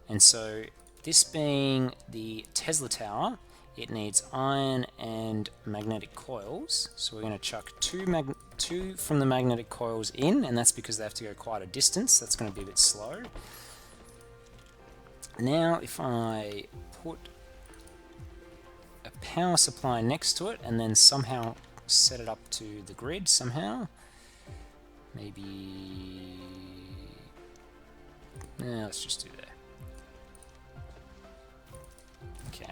[SPEAKER 1] And so this being the Tesla tower, it needs iron and magnetic coils. So we're going to chuck two from the magnetic coils in, and that's because they have to go quite a distance. That's going to be a bit slow. Now if I put a power supply next to it and then somehow set it up to the grid somehow, maybe let's just do that. Okay.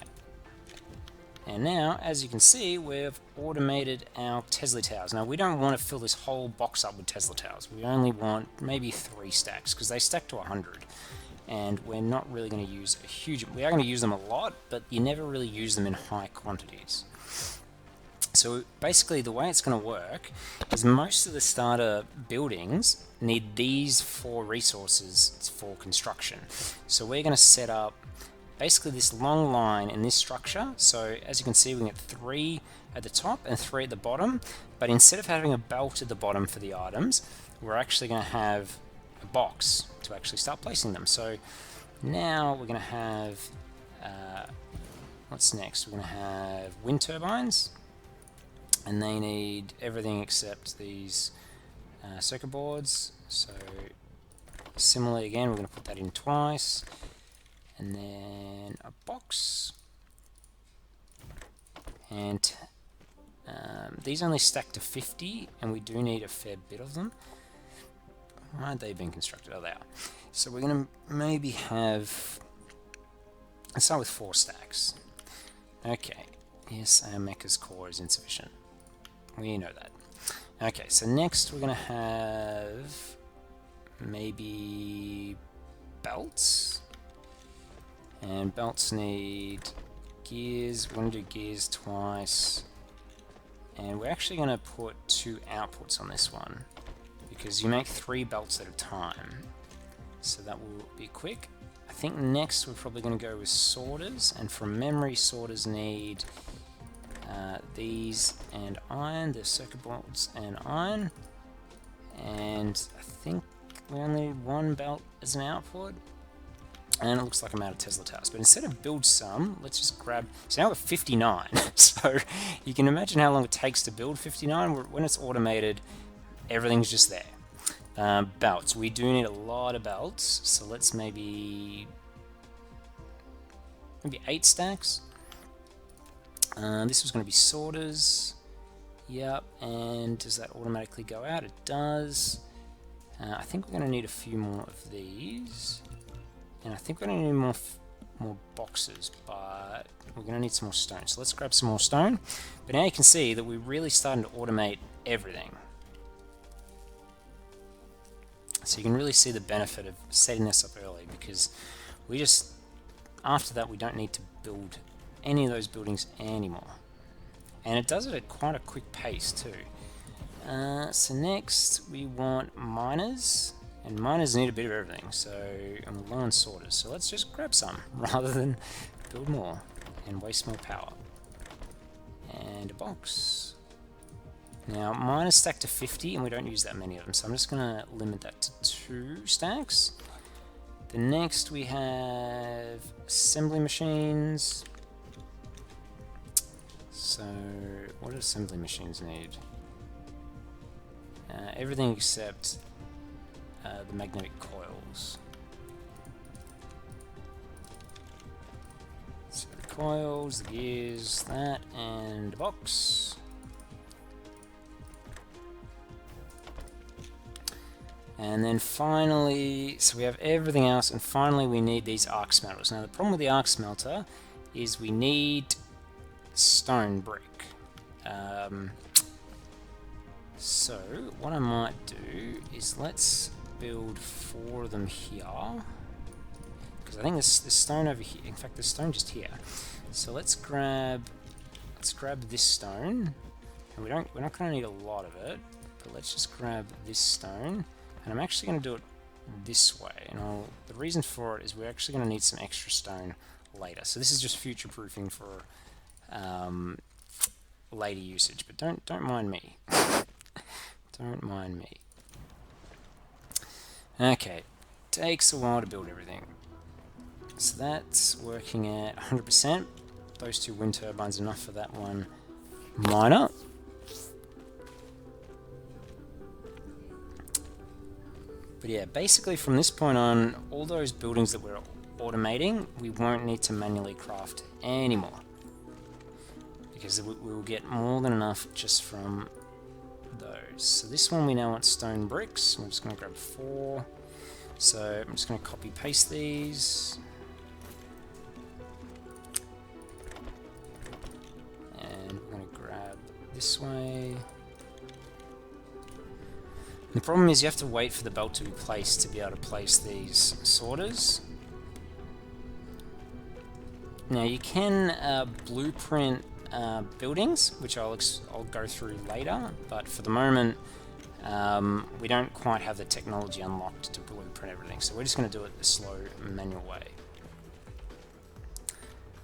[SPEAKER 1] And now, as you can see, we've automated our Tesla towers. Now, we don't want to fill this whole box up with Tesla towers. We only want maybe 3 stacks, because they stack to 100. And we're not really going to use a huge... We are going to use them a lot, but you never really use them in high quantities. So basically, the way it's going to work is most of the starter buildings need these 4 resources for construction. So we're going to set up basically this long line in this structure. So as you can see, we can get 3 at the top and 3 at the bottom, but instead of having a belt at the bottom for the items, we're actually going to have a box to actually start placing them. So now we're going to have what's next? We're going to have wind turbines, and they need everything except these circuit boards. So similarly, again, we're going to put that in twice. And then a box, and these only stack to 50, and we do need a fair bit of them. Why aren't they being constructed? Oh, they are. So we're going to maybe have, let's start with 4 stacks. Okay, yes, our mecha's core is insufficient. We know that. Okay, so next we're going to have maybe belts. And belts need gears. We're going to do gears twice. And we're actually going to put 2 outputs on this one, because you make 3 belts at a time. So that will be quick. I think next we're probably going to go with sorters. And from memory, sorters need these and iron. The circuit boards and iron. And I think we only need 1 belt as an output. And it looks like I'm out of Tesla towers. But instead of build some, let's just grab... So now we're 59. So you can imagine how long it takes to build 59. When it's automated, everything's just there. Belts. We do need a lot of belts. So let's maybe 8 stacks. This was going to be sorters. Yep. And does that automatically go out? It does. I think we're going to need a few more of these. And I think we're going to need more boxes, but we're going to need some more stone. So let's grab some more stone. But now you can see that we're really starting to automate everything. So you can really see the benefit of setting this up early, because we just, after that, we don't need to build any of those buildings anymore. And it does it at quite a quick pace too. So next we want miners. And miners need a bit of everything, so, and we're low on sorters, so let's just grab some, rather than build more, and waste more power. And a box. Now, miners stack to 50, and we don't use that many of them, so I'm just going to limit that to 2 stacks. The next we have assembly machines. So, what do assembly machines need? Everything except... the magnetic coils. So the coils, the gears, that, and a box. And then finally, so we have everything else, and finally we need these arc smelters. Now the problem with the arc smelter is we need stone brick. So what I might do is let's build 4 of them here, because I think there's stone over here. In fact, there's stone just here. So let's grab this stone, and we're not going to need a lot of it, but let's just grab this stone, and I'm actually going to do it this way. And the reason for it is we're actually going to need some extra stone later. So this is just future proofing for later usage, but don't mind me. Don't mind me. Okay, takes a while to build everything. So that's working at 100%. Those 2 wind turbines enough for that one miner. But yeah, basically from this point on, all those buildings that we're automating, we won't need to manually craft anymore, because we will get more than enough just from those. So this one we now want stone bricks. I'm just going to grab 4. So I'm just going to copy paste these. And we're going to grab this way. The problem is you have to wait for the belt to be placed to be able to place these sorters. Now you can blueprint buildings, which I'll go through later, but for the moment we don't quite have the technology unlocked to blueprint everything, so we're just going to do it the slow manual way.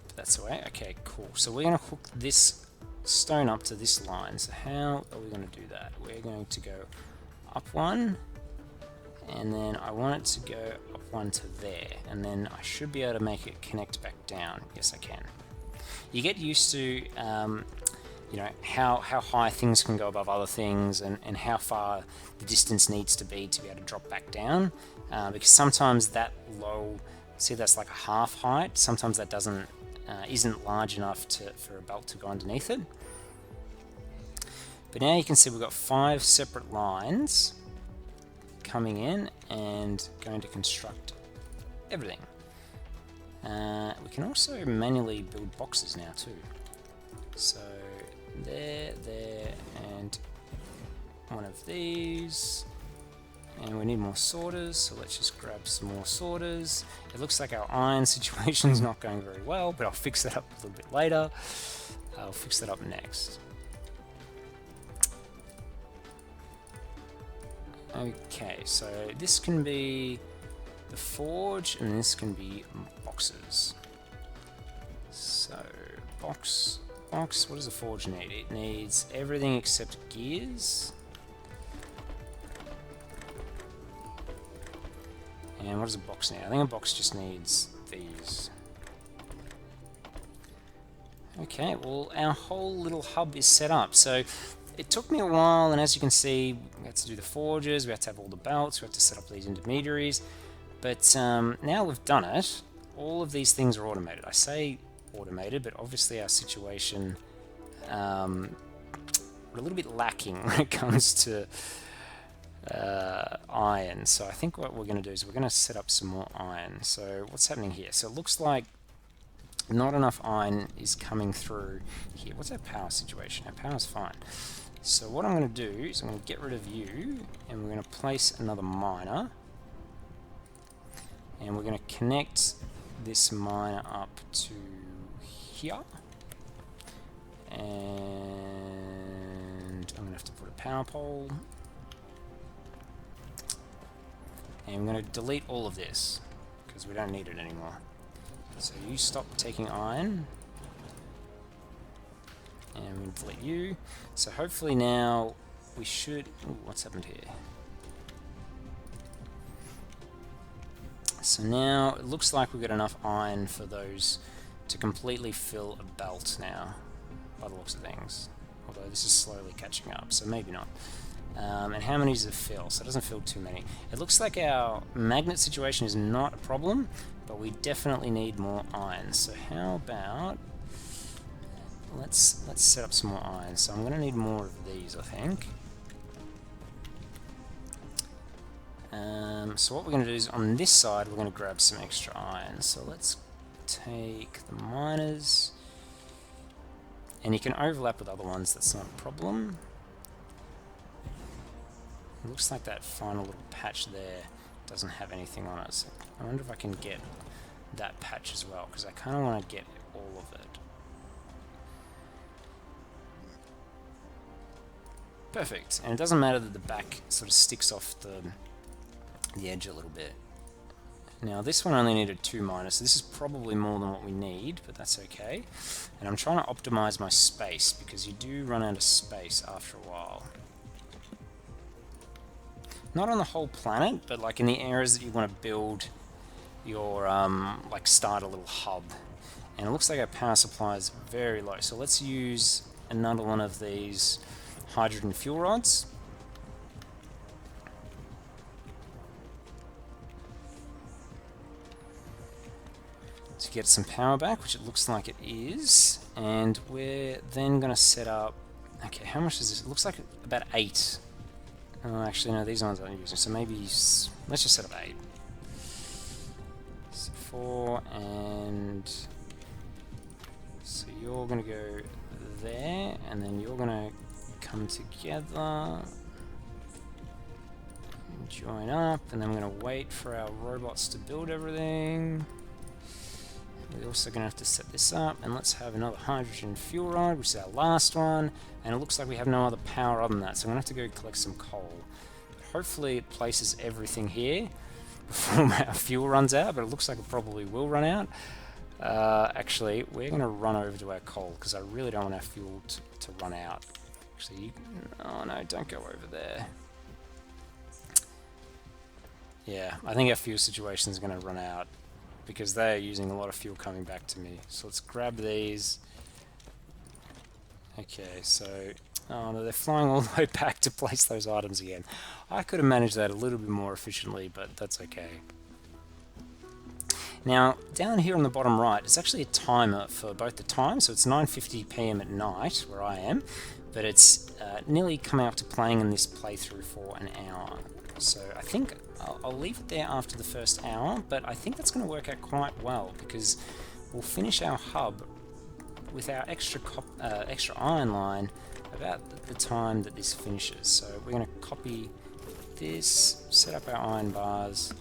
[SPEAKER 1] But that's the way. Okay, cool. So we're going to hook this stone up to this line. So how are we going to do that? We're going to go up 1, and then I want it to go up 1 to there, and then I should be able to make it connect back down. Yes, I can. You get used to you know, how high things can go above other things, and how far the distance needs to be able to drop back down, because sometimes that low, see, that's like a half height, sometimes that isn't large enough for a belt to go underneath it. But now you can see we've got 5 separate lines coming in and going to construct everything. We can also manually build boxes now too. So there, and one of these. And we need more sorters, so let's just grab some more sorters. It looks like our iron situation is not going very well, but I'll fix that up a little bit later. I'll fix that up next. Okay, so this can be the forge, and this can be boxes. So, box, what does the forge need? It needs everything except gears. And what does a box need? I think a box just needs these. Okay, well, our whole little hub is set up. So it took me a while, and as you can see, we had to do the forges, we had to have all the belts, we had to set up these intermediaries. But now we've done it, all of these things are automated. I say automated, but obviously our situation, we're a little bit lacking when it comes to iron. So I think what we're going to do is we're going to set up some more iron. So what's happening here? So it looks like not enough iron is coming through here. What's our power situation? Our power's fine. So what I'm going to do is I'm going to get rid of you, and we're going to place another miner, and we're going to connect this miner up to here, and I'm going to have to put a power pole, and I'm going to delete all of this because we don't need it anymore. So you stop taking iron, and we'll delete you. So hopefully now we should... Ooh, what's happened here? So now it looks like we've got enough iron for those to completely fill a belt now, by the looks of things. Although this is slowly catching up, so maybe not. And how many does it fill? So it doesn't fill too many. It looks like our magnet situation is not a problem, but we definitely need more iron. So how about... Let's set up some more iron. So I'm going to need more of these, I think. So what we're going to do is on this side we're going to grab some extra iron. So let's take the miners, and you can overlap with other ones, that's not a problem. It looks like that final little patch there doesn't have anything on it, so I wonder if I can get that patch as well, because I kind of want to get all of it. Perfect, and it doesn't matter that the back sort of sticks off the edge a little bit. Now this one only needed 2 miners, so this is probably more than what we need, but that's okay. And I'm trying to optimize my space, because you do run out of space after a while. Not on the whole planet, but like in the areas that you want to build your, like start a little hub. And it looks like our power supply is very low, so let's use another one of these hydrogen fuel rods. To get some power back, which it looks like it is, and we're then going to set up, okay, how much is this? It looks like about 8. Oh, actually no, these ones aren't using, so maybe, let's just set up 8. So 4, and so you're going to go there, and then you're going to come together, join up, and then we're going to wait for our robots to build everything. We're also going to have to set this up, and let's have another hydrogen fuel rod, which is our last one, and it looks like we have no other power other than that, so I'm going to have to go collect some coal. Hopefully it places everything here before our fuel runs out, but it looks like it probably will run out. Actually, we're going to run over to our coal, because I really don't want our fuel to run out. Actually, oh no, don't go over there. Yeah, I think our fuel situation is going to run out, because they are using a lot of fuel coming back to me. So let's grab these. Okay, so oh no, they're flying all the way back to place those items again. I could have managed that a little bit more efficiently, but that's okay. Now, down here on the bottom right, it's actually a timer for both the time, so it's 9:50 PM at night, where I am, but it's nearly come out to playing in this playthrough for an hour. So I think I'll leave it there after the first hour, but I think that's going to work out quite well, because we'll finish our hub with our extra iron line about the time that this finishes. So we're going to copy this, set up our iron bars,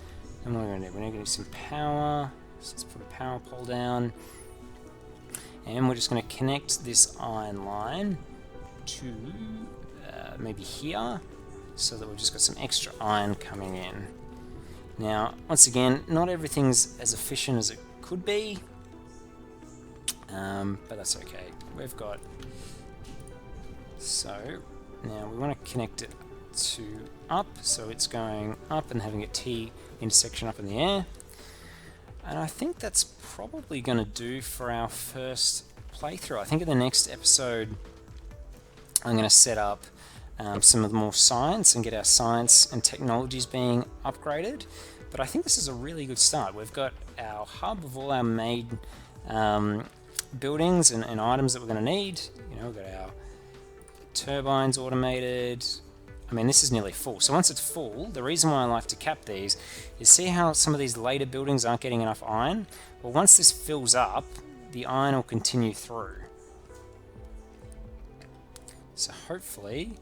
[SPEAKER 1] and what we're going to do, we're going to do some power. So let's put a power pole down, and we're just going to connect this iron line to maybe here, so that we've just got some extra iron coming in. Now, once again, not everything's as efficient as it could be, but that's okay. We've got, so now we want to connect it to up, so it's going up and having a T intersection up in the air. And I think that's probably going to do for our first playthrough. I think in the next episode I'm going to set up some of the more science and get our science and technologies being upgraded. But I think this is a really good start. We've got our hub of all our made buildings and items that we're going to need. You know, we've got our turbines automated. I mean, this is nearly full. So once it's full, the reason why I like to cap these is, see how some of these later buildings aren't getting enough iron? Well, once this fills up, the iron will continue through. So hopefully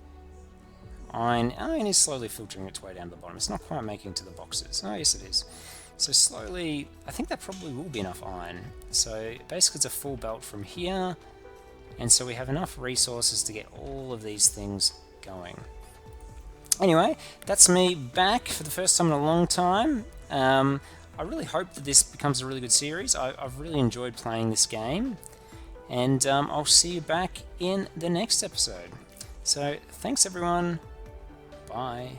[SPEAKER 1] iron is slowly filtering its way down to the bottom. It's not quite making it to the boxes. Oh, yes it is. So slowly, I think that probably will be enough iron. So basically it's a full belt from here, and so we have enough resources to get all of these things going. Anyway, that's me back for the first time in a long time. I really hope that this becomes a really good series. I've really enjoyed playing this game, and I'll see you back in the next episode. So thanks everyone. Bye.